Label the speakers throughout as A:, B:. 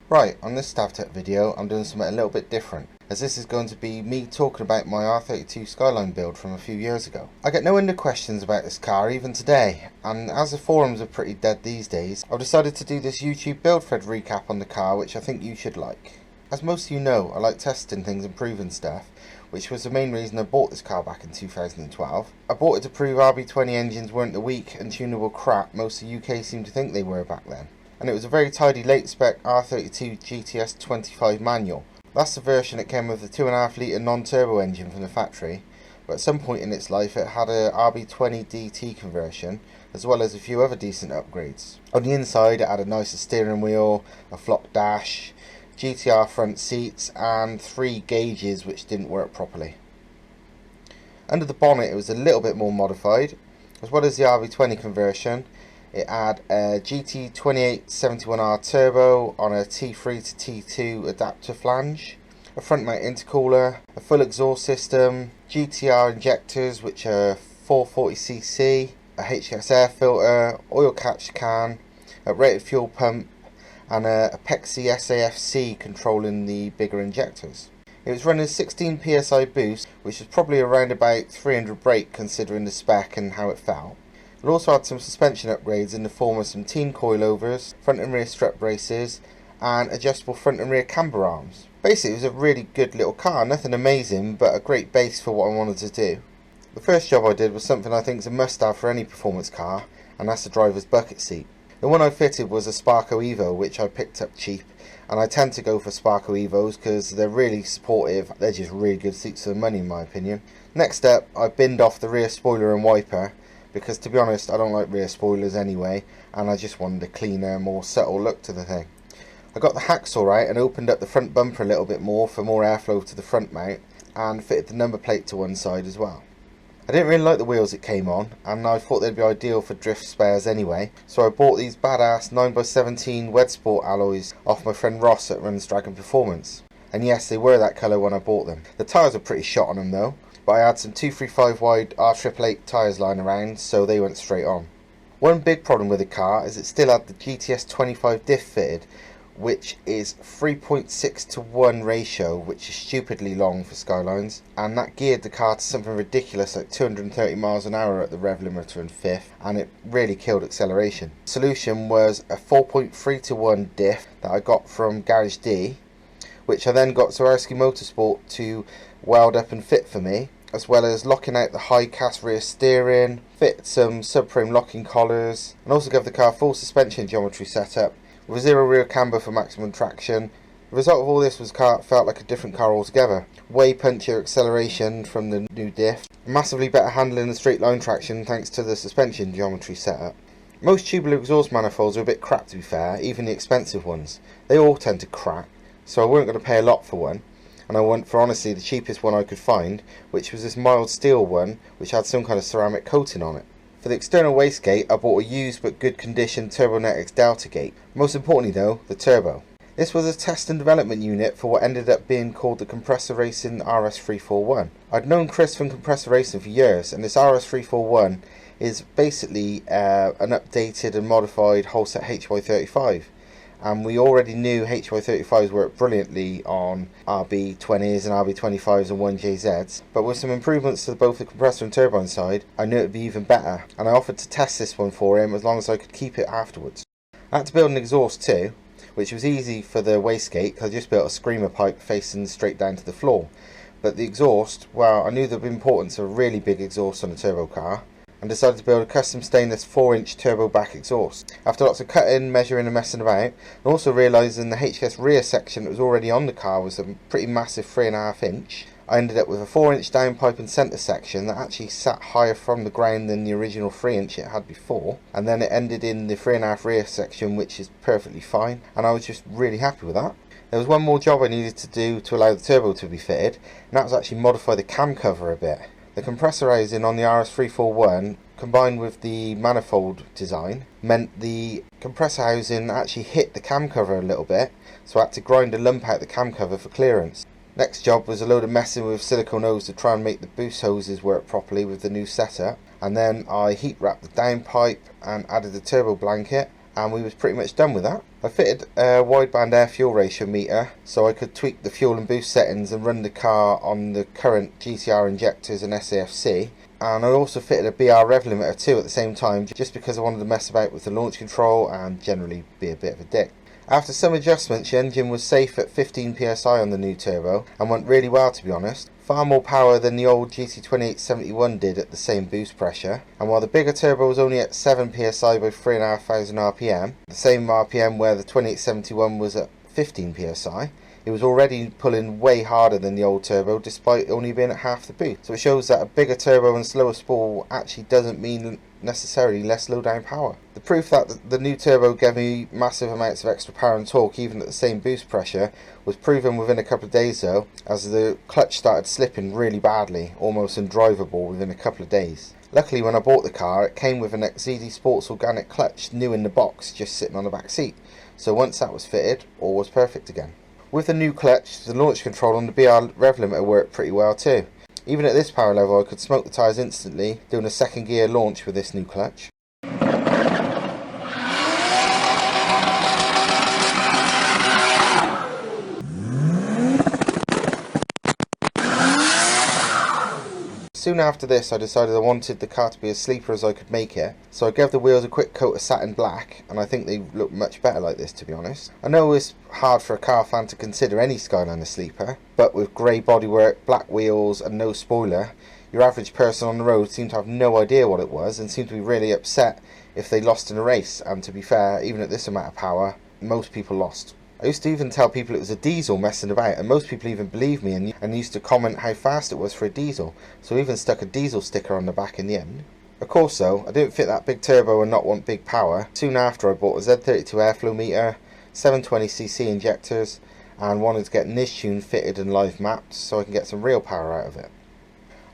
A: Right, on this Stav-Tech video I'm doing something a little bit different, as this is going to be me talking about my R32 Skyline build from a few years ago. I get no end of questions about this car even today, and as the forums are pretty dead these days, I've decided to do this YouTube build thread recap on the car, which I think you should like. As most of you know, I like testing things and proving stuff, which was the main reason I bought this car back in 2012. I bought it to prove RB20 engines weren't the weak and tunable crap most of the UK seemed to think they were back then. And it was a very tidy late spec R32 GTS 25 manual. That's the version that came with the 2.5 litre non-turbo engine from the factory, but at some point in its life it had a RB20DET conversion, as well as a few other decent upgrades. On the inside it had a nicer steering wheel, a flock dash, GTR front seats and 3 gauges which didn't work properly. Under the bonnet it was a little bit more modified. As well as the RB20 conversion, it had a GT2871R turbo on a T3 to T2 adapter flange, a front mount intercooler, a full exhaust system, GTR injectors which are 440cc, a HKS air filter, oil catch can, a rated fuel pump, and a Pexi SAFC controlling the bigger injectors. It was running 16 psi boost, which is probably around about 300 brake considering the spec and how it felt. It also had some suspension upgrades in the form of some teen coilovers, front and rear strut braces, and adjustable front and rear camber arms. Basically it was a really good little car, nothing amazing, but a great base for what I wanted to do. The first job I did was something I think is a must have for any performance car, and that's the driver's bucket seat. The one I fitted was a Sparco Evo, which I picked up cheap, and I tend to go for Sparco Evos because they're really supportive. They're just really good seats for the money in my opinion. Next up, I binned off the rear spoiler and wiper, because to be honest I don't like rear spoilers anyway, and I just wanted a cleaner, more subtle look to the thing. I got the hacksaw out and opened up the front bumper a little bit more for more airflow to the front mount, and fitted the number plate to one side as well. I didn't really like the wheels it came on, and I thought they'd be ideal for drift spares anyway, so I bought these badass 9x17 Wedsport alloys off my friend Ross at Runs Dragon Performance. And yes, they were that colour when I bought them. The tyres are pretty shot on them though, but I had some 235 wide R888 tyres lying around, so they went straight on. One big problem with the car is it still had the GTS 25 diff fitted, which is 3.6 to 1 ratio, which is stupidly long for Skylines, and that geared the car to something ridiculous like 230 miles an hour at the rev limiter and fifth, and it really killed acceleration. The solution was a 4.3 to 1 diff that I got from Garage D, which I then got Swarovski Motorsport to weld up and fit for me, as well as locking out the high cast rear steering, fit some subframe locking collars, and also gave the car full suspension geometry setup with a zero rear camber for maximum traction. The result of all this was the car felt like a different car altogether. Way punchier acceleration from the new diff, massively better handling and straight line traction thanks to the suspension geometry setup. Most tubular exhaust manifolds are a bit crap to be fair, even the expensive ones. They all tend to crack, so I weren't going to pay a lot for one, and I went for honestly the cheapest one I could find, which was this mild steel one which had some kind of ceramic coating on it. For the external wastegate, I bought a used but good condition Turbonetics Delta gate. Most importantly though, the turbo. This was a test and development unit for what ended up being called the Compressor Racing RS341. I'd known Chris from Compressor Racing for years, and this RS341 is basically an updated and modified wholeset HY35. And we already knew HY35s worked brilliantly on RB20s and RB25s and 1JZs, but with some improvements to both the compressor and turbine side, I knew it would be even better, and I offered to test this one for him as long as I could keep it afterwards. I had to build an exhaust too, which was easy for the wastegate because I just built a screamer pipe facing straight down to the floor. But the exhaust, well, I knew the importance of a really big exhaust on a turbo car, and decided to build a custom stainless 4-inch turbo back exhaust. After lots of cutting, measuring and messing about, and also realising the HKS rear section that was already on the car was a pretty massive 3.5 inch, I ended up with a 4-inch downpipe and centre section that actually sat higher from the ground than the original 3-inch it had before, and then it ended in the 3.5 rear section, which is perfectly fine, and I was just really happy with that. There was one more job I needed to do to allow the turbo to be fitted, and that was actually modify the cam cover a bit. The compressor housing on the RS341 combined with the manifold design meant the compressor housing actually hit the cam cover a little bit, so I had to grind a lump out the cam cover for clearance. Next job was a load of messing with silicone hose to try and make the boost hoses work properly with the new setup, and then I heat wrapped the downpipe and added the turbo blanket, and we was pretty much done with that. I fitted a wideband air fuel ratio meter so I could tweak the fuel and boost settings and run the car on the current GTR injectors and SAFC. And I also fitted a BR rev limiter too at the same time, just because I wanted to mess about with the launch control and generally be a bit of a dick. After some adjustments, the engine was safe at 15 psi on the new turbo and went really well, to be honest. Far more power than the old GT2871 did at the same boost pressure, and while the bigger turbo was only at 7 psi by 3,500 rpm, the same rpm where the 2871 was at 15 psi, it was already pulling way harder than the old turbo despite only being at half the boost. So it shows that a bigger turbo and slower spool actually doesn't mean necessarily less low down power. The proof that the new turbo gave me massive amounts of extra power and torque even at the same boost pressure was proven within a couple of days though, as the clutch started slipping really badly, almost undrivable within a couple of days. Luckily when I bought the car it came with an XZD Sports organic clutch new in the box just sitting on the back seat, so once that was fitted all was perfect again. With the new clutch, the launch control and the BR rev limiter worked pretty well too. Even at this power level I could smoke the tyres instantly doing a second gear launch with this new clutch. Soon after this I decided I wanted the car to be as sleeper as I could make it, so I gave the wheels a quick coat of satin black, and I think they look much better like this, to be honest. I know it's hard for a car fan to consider any Skyline a sleeper, but with grey bodywork, black wheels and no spoiler, your average person on the road seemed to have no idea what it was and seemed to be really upset if they lost in a race, and to be fair, even at this amount of power, most people lost. I used to even tell people it was a diesel messing about, and most people even believed me and used to comment how fast it was for a diesel, so I even stuck a diesel sticker on the back in the end. Of course though, I didn't fit that big turbo and not want big power. Soon after I bought a Z32 airflow meter, 720cc injectors, and wanted to get Niztune fitted and live mapped so I can get some real power out of it.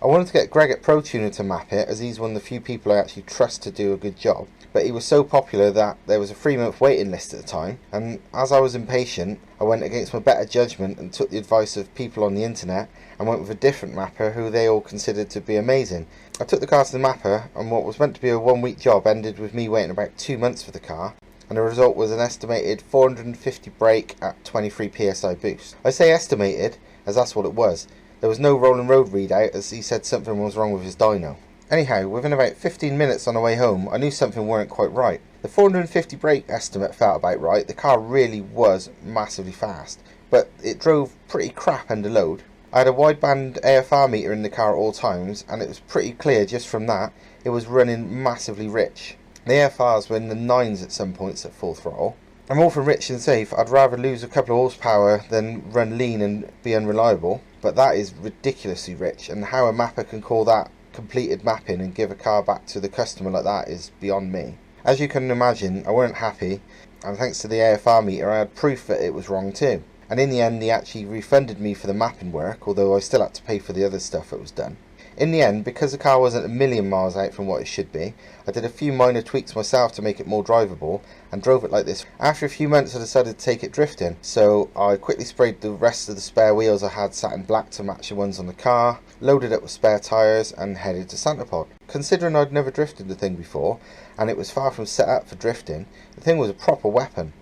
A: I wanted to get Greg at ProTuner to map it, as he's one of the few people I actually trust to do a good job, but he was so popular that there was a 3-month waiting list at the time, and as I was impatient, I went against my better judgment and took the advice of people on the internet and went with a different mapper who they all considered to be amazing. I took the car to the mapper, and what was meant to be a 1-week job ended with me waiting about 2 months for the car, and the result was an estimated 450 brake at 23 psi boost. I say estimated, as that's what it was. There was no rolling road readout, as he said something was wrong with his dyno. Anyhow, within about 15 minutes on the way home, I knew something weren't quite right. The 450 brake estimate felt about right. The car really was massively fast, but it drove pretty crap under load. I had a wideband AFR meter in the car at all times, and it was pretty clear just from that it was running massively rich. The AFRs were in the 9s at some points at full throttle. I'm all for rich and safe. I'd rather lose a couple of horsepower than run lean and be unreliable, but that is ridiculously rich, and how a mapper can call that completed mapping and give a car back to the customer like that is beyond me. As you can imagine, I weren't happy, and thanks to the AFR meter I had proof that it was wrong too. And in the end he actually refunded me for the mapping work, although I still had to pay for the other stuff that was done. In the end, because the car wasn't a million miles out from what it should be, I did a few minor tweaks myself to make it more drivable and drove it like this. After a few months I decided to take it drifting, so I quickly sprayed the rest of the spare wheels I had satin black to match the ones on the car, loaded up with spare tyres and headed to Santa Pod. Considering I'd never drifted the thing before and it was far from set up for drifting, the thing was a proper weapon.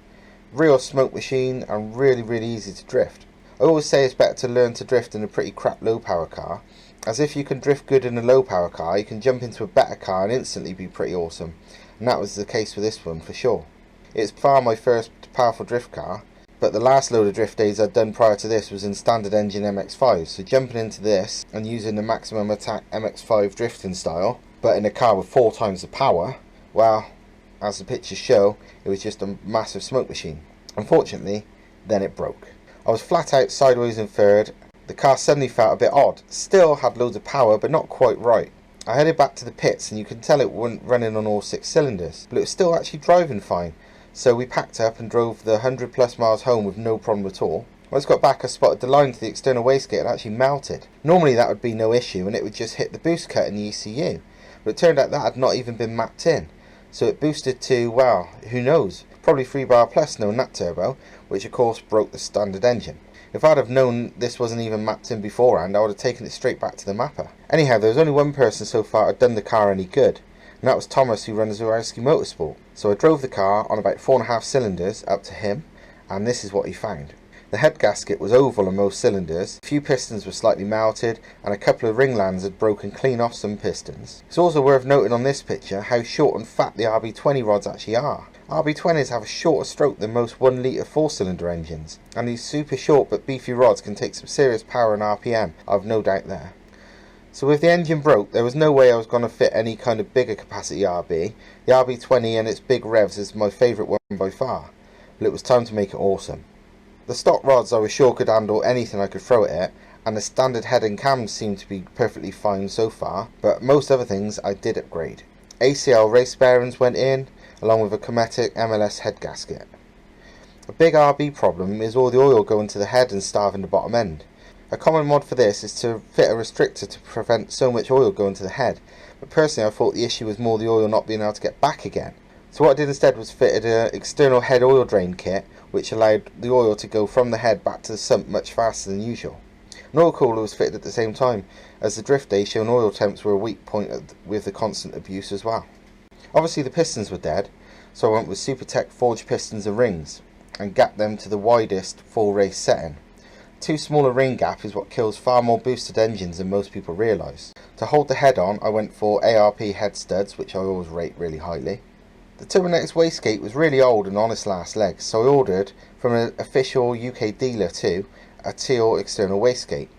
A: Real smoke machine and really easy to drift. I always say it's better to learn to drift in a pretty crap low power car, as if you can drift good in a low power car you can jump into a better car and instantly be pretty awesome, and that was the case with this one for sure. It's far my first powerful drift car, but the last load of drift days I'd done prior to this was in standard engine MX-5, so jumping into this and using the maximum attack MX-5 drifting style, but in a car with 4 times the power, well, as the pictures show, it was just a massive smoke machine. Unfortunately, then it broke. I was flat out sideways in third. The car suddenly felt a bit odd. Still had loads of power, but not quite right. I headed back to the pits and you can tell it wasn't running on all 6 cylinders, but it was still actually driving fine. So we packed up and drove the 100 plus miles home with no problem at all. Once I got back I spotted the line to the external wastegate had actually melted. Normally that would be no issue and it would just hit the boost cut in the ECU, but it turned out that had not even been mapped in. So it boosted to, well, who knows, probably 3 bar plus knowing that turbo, which of course broke the standard engine. If I'd have known this wasn't even mapped in beforehand, I would have taken it straight back to the mapper. Anyhow, there was only one person so far who had done the car any good, and that was Thomas, who runs Zarowski Motorsport. So I drove the car on about 4.5 cylinders up to him, and this is what he found. The head gasket was oval on most cylinders, a few pistons were slightly melted, and a couple of ringlands had broken clean off some pistons. It's also worth noting on this picture how short and fat the RB20 rods actually are. RB20s have a shorter stroke than most 1 litre 4-cylinder engines, and these super short but beefy rods can take some serious power and RPM, I've no doubt there. So if the engine broke, there was no way I was going to fit any kind of bigger capacity RB. The RB20 and its big revs is my favourite one by far, but it was time to make it awesome. The stock rods I was sure could handle anything I could throw at it, and the standard head and cams seemed to be perfectly fine so far, but most other things I did upgrade. ACL race bearings went in, along with a Cometic MLS head gasket. A big RB problem is all the oil going to the head and starving the bottom end. A common mod for this is to fit a restrictor to prevent so much oil going to the head, but personally I thought the issue was more the oil not being able to get back again. So what I did instead was fitted an external head oil drain kit, which allowed the oil to go from the head back to the sump much faster than usual. An oil cooler was fitted at the same time, as the drift day showing oil temps were a weak point with the constant abuse as well. Obviously the pistons were dead, so I went with Stav-Tech forged pistons and rings, and gapped them to the widest full race setting. Too small a ring gap is what kills far more boosted engines than most people realise. To hold the head on, I went for ARP head studs, which I always rate really highly. The Turbonex wastegate was really old and on its last legs, so I ordered from an official UK dealer too a teal external wastegate.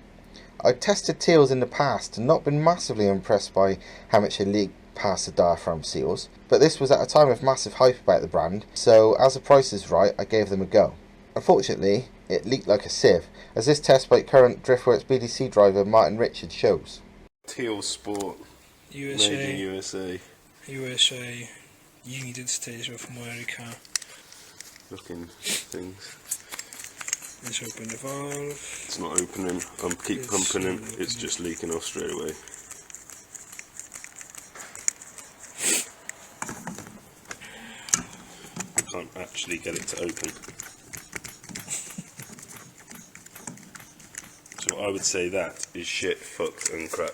A: I'd tested teals in the past and not been massively impressed by how much it leaked past the diaphragm seals, but this was at a time of massive hype about the brand, so as the price is right I gave them a go. Unfortunately it leaked like a sieve, as this test by current Driftworks BDC driver Martin Richards shows.
B: Teal Sport, USA, made in USA.
C: USA, United States of America.
B: Looking things.
C: Let's open the valve.
B: It's not opening, keep pumping it, it's just leaking off straight away. I can't actually get it to open. So I would say that is shit, fucked and crap.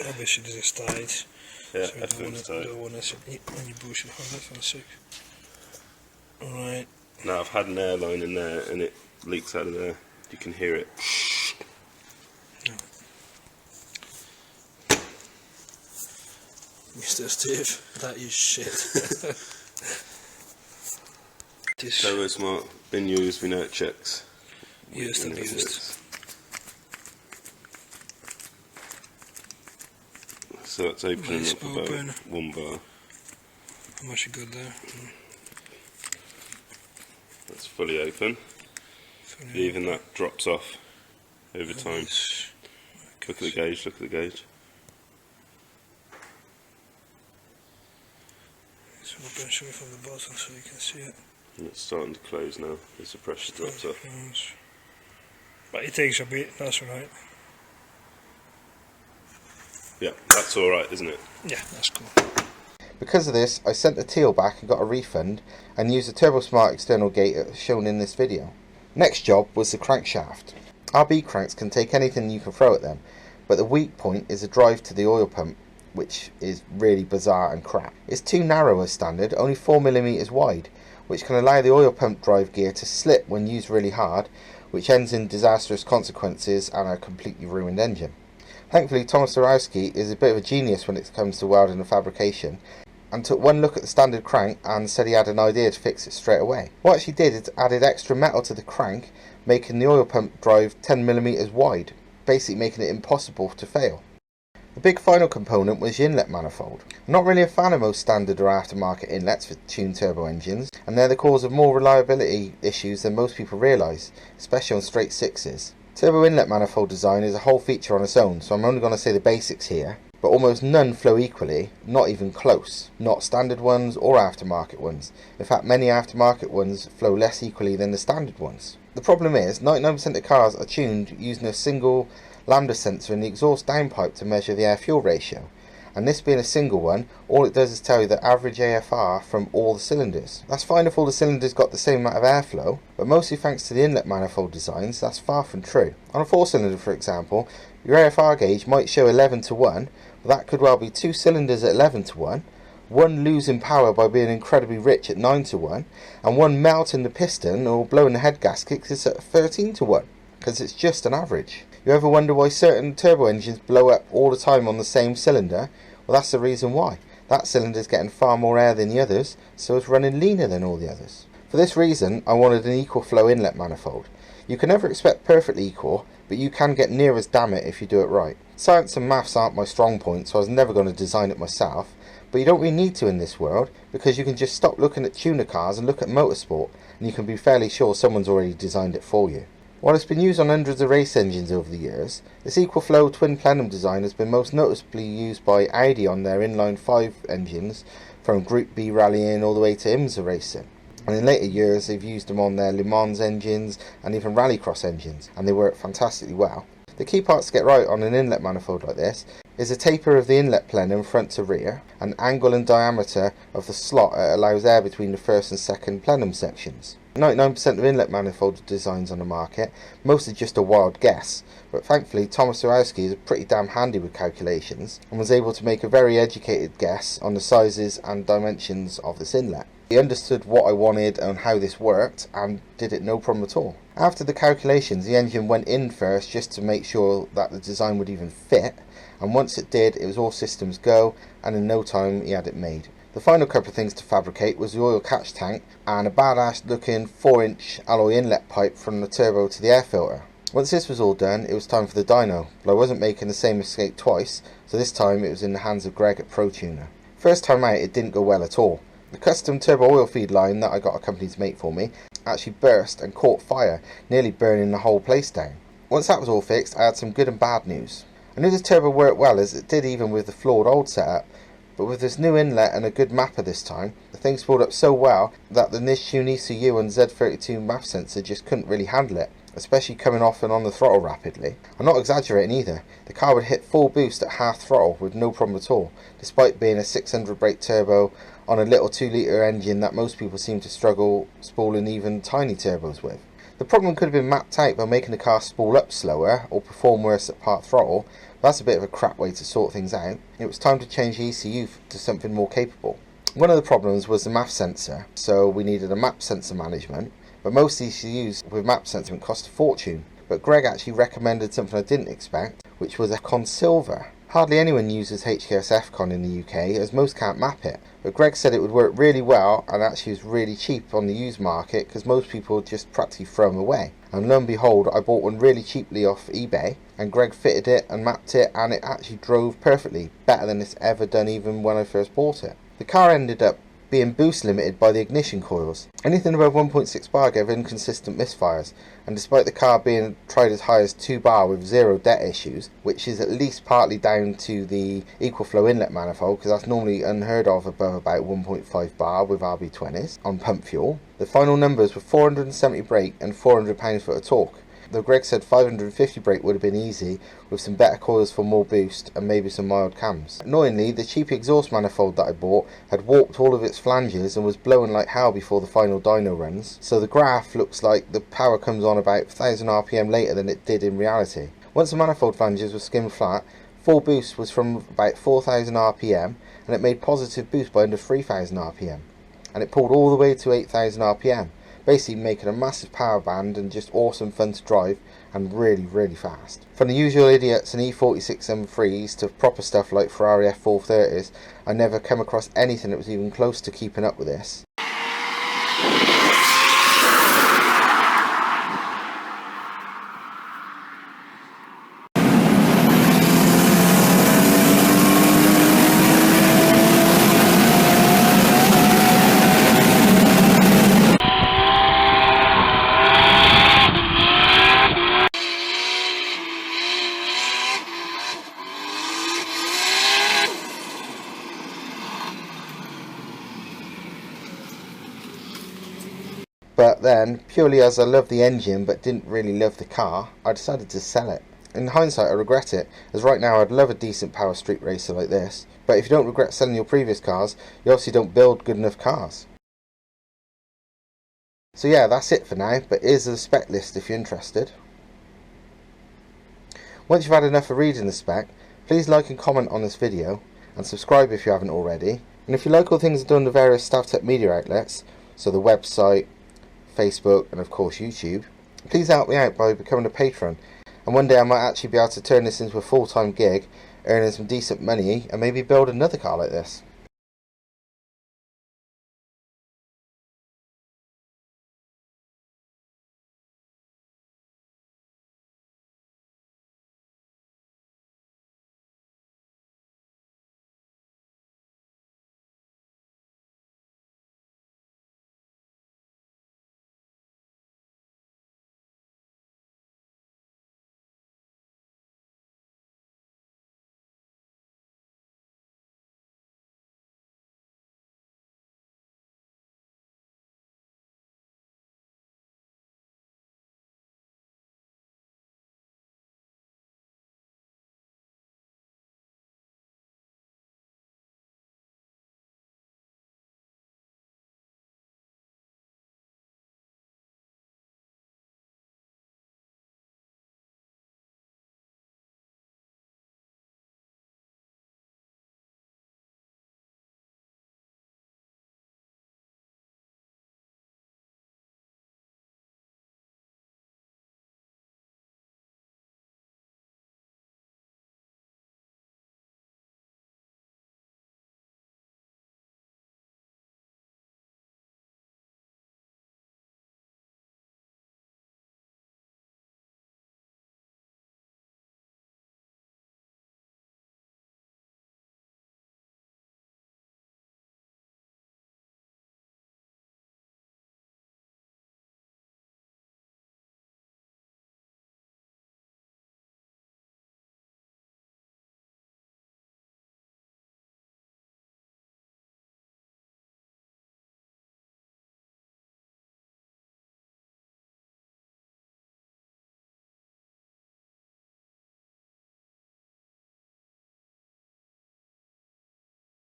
C: Obviously this is tight.
B: Yeah,
C: so
B: everything's tight.
C: Don't want to when you boost it, hold that for a sec. Alright.
B: Now I've had an airline in there and it leaks out of there. You can hear it.
C: No. Mr. Steve, that is shit.
B: So smart, been used, we know it checks.
C: Used and abused.
B: So that's opening
C: Nice
B: up about
C: open.
B: 1 bar.
C: How much you got there?
B: That's fully open. Even that drops off over time.
C: Nice.
B: Look at the gauge, look at the gauge.
C: Let's open show from the bottom so you can see it.
B: And it's starting to close now as the pressure drops off.
C: Nice. But it takes a bit, that's alright.
B: Yeah, that's alright, isn't it?
C: Yeah, that's cool.
A: Because of this, I sent the teal back and got a refund, and used the TurboSmart external gate shown in this video. Next job was the crankshaft. RB cranks can take anything you can throw at them, but the weak point is the drive to the oil pump, which is really bizarre and crap. It's too narrow as standard, only 4mm wide, which can allow the oil pump drive gear to slip when used really hard, which ends in disastrous consequences and a completely ruined engine. Thankfully, Thomas Zarowski is a bit of a genius when it comes to welding and fabrication, and took one look at the standard crank and said he had an idea to fix it straight away. What she did is added extra metal to the crank, making the oil pump drive 10mm wide, basically making it impossible to fail. The big final component was the inlet manifold. I'm not really a fan of most standard or aftermarket inlets for tuned turbo engines, and they're the cause of more reliability issues than most people realise, especially on straight sixes. Turbo inlet manifold design is a whole feature on its own, so I'm only going to say the basics here, but almost none flow equally, not even close, not standard ones or aftermarket ones. In fact, many aftermarket ones flow less equally than the standard ones. The problem is, 99% of cars are tuned using a single lambda sensor in the exhaust downpipe to measure the air-fuel ratio, and this being a single one, all it does is tell you the average AFR from all the cylinders. That's fine if all the cylinders got the same amount of airflow, but mostly thanks to the inlet manifold designs, that's far from true. On a 4-cylinder, for example, your AFR gauge might show 11 to 1, but that could well be 2 cylinders at 11 to 1, one losing power by being incredibly rich at 9 to 1, and one melting the piston or blowing the head gaskets is at 13 to 1, because it's just an average. You ever wonder why certain turbo engines blow up all the time on the same cylinder? Well, that's the reason why. That cylinder is getting far more air than the others, so it's running leaner than all the others. For this reason, I wanted an equal flow inlet manifold. You can never expect perfectly equal, but you can get near as damn it if you do it right. Science and maths aren't my strong point, so I was never going to design it myself, but you don't really need to in this world, because you can just stop looking at tuner cars and look at motorsport, and you can be fairly sure someone's already designed it for you. While it's been used on hundreds of race engines over the years, this equal flow twin plenum design has been most noticeably used by Audi on their inline 5 engines, from Group B rallying all the way to IMSA racing. And in later years they've used them on their Le Mans engines and even rallycross engines, and they work fantastically well. The key parts to get right on an inlet manifold like this is a taper of the inlet plenum front to rear, and angle and diameter of the slot that allows air between the first and second plenum sections. 99% of inlet manifold designs on the market, mostly just a wild guess, but thankfully Thomas Zurowski is pretty damn handy with calculations and was able to make a very educated guess on the sizes and dimensions of this inlet. He understood what I wanted and how this worked and did it no problem at all. After the calculations, the engine went in first just to make sure that the design would even fit, and once it did, it was all systems go, and in no time he had it made. The final couple of things to fabricate was the oil catch tank and a badass looking 4-inch alloy inlet pipe from the turbo to the air filter. Once this was all done, it was time for the dyno, but I wasn't making the same mistake twice, so this time it was in the hands of Greg at ProTuner. First time out it didn't go well at all. The custom turbo oil feed line that I got a company to make for me actually burst and caught fire, nearly burning the whole place down. Once that was all fixed, I had some good and bad news. I knew this turbo worked well, as it did even with the flawed old setup, but with this new inlet and a good mapper this time, the thing spooled up so well that the Nishun ECU and Z32 MAF sensor just couldn't really handle it, especially coming off and on the throttle rapidly. I'm not exaggerating either. The car would hit full boost at half throttle with no problem at all, despite being a 600 brake turbo on a little 2-litre engine that most people seem to struggle spooling even tiny turbos with. The problem could have been mapped out by making the car spool up slower or perform worse at part throttle, but that's a bit of a crap way to sort things out. It was time to change the ECU to something more capable. One of the problems was the MAF sensor, so we needed a map sensor management, but most ECUs with map sensor cost a fortune. But Greg actually recommended something I didn't expect, which was a Consilver. Hardly anyone uses HKS FCON in the UK, as most can't map it, but Greg said it would work really well and actually was really cheap on the used market because most people just practically throw them away. And lo and behold, I bought one really cheaply off eBay, and Greg fitted it and mapped it, and it actually drove perfectly, better than it's ever done even when I first bought it. The car ended up being boost limited by the ignition coils. Anything above 1.6 bar gave inconsistent misfires, and despite the car being tried as high as 2 bar with 0 DET issues, which is at least partly down to the equal flow inlet manifold, because that's normally unheard of above about 1.5 bar with RB20s on pump fuel, the final numbers were 470 brake and 400 pounds-foot of torque. Though Greg said 550 brake would have been easy, with some better coils for more boost and maybe some mild cams. Annoyingly, the cheap exhaust manifold that I bought had warped all of its flanges and was blowing like hell before the final dyno runs, so the graph looks like the power comes on about 1000 RPM later than it did in reality. Once the manifold flanges were skimmed flat, full boost was from about 4000 RPM, and it made positive boost by under 3000 RPM, and it pulled all the way to 8000 RPM. Basically making a massive power band and just awesome fun to drive and really fast. From the usual idiots and E46 M3s to proper stuff like Ferrari F430s, I never came across anything that was even close to keeping up with this. But then, purely as I love the engine but didn't really love the car, I decided to sell it. In hindsight I regret it, as right now I'd love a decent power street racer like this, but if you don't regret selling your previous cars, you obviously don't build good enough cars. So yeah, that's it for now, but here's the spec list if you're interested. Once you've had enough of reading the spec, please like and comment on this video, and subscribe if you haven't already. And if you like all things done on the various Stav-Tech media outlets, so the website, Facebook and of course YouTube, please help me out by becoming a patron, and one day I might actually be able to turn this into a full-time gig, earning some decent money and maybe build another car like this.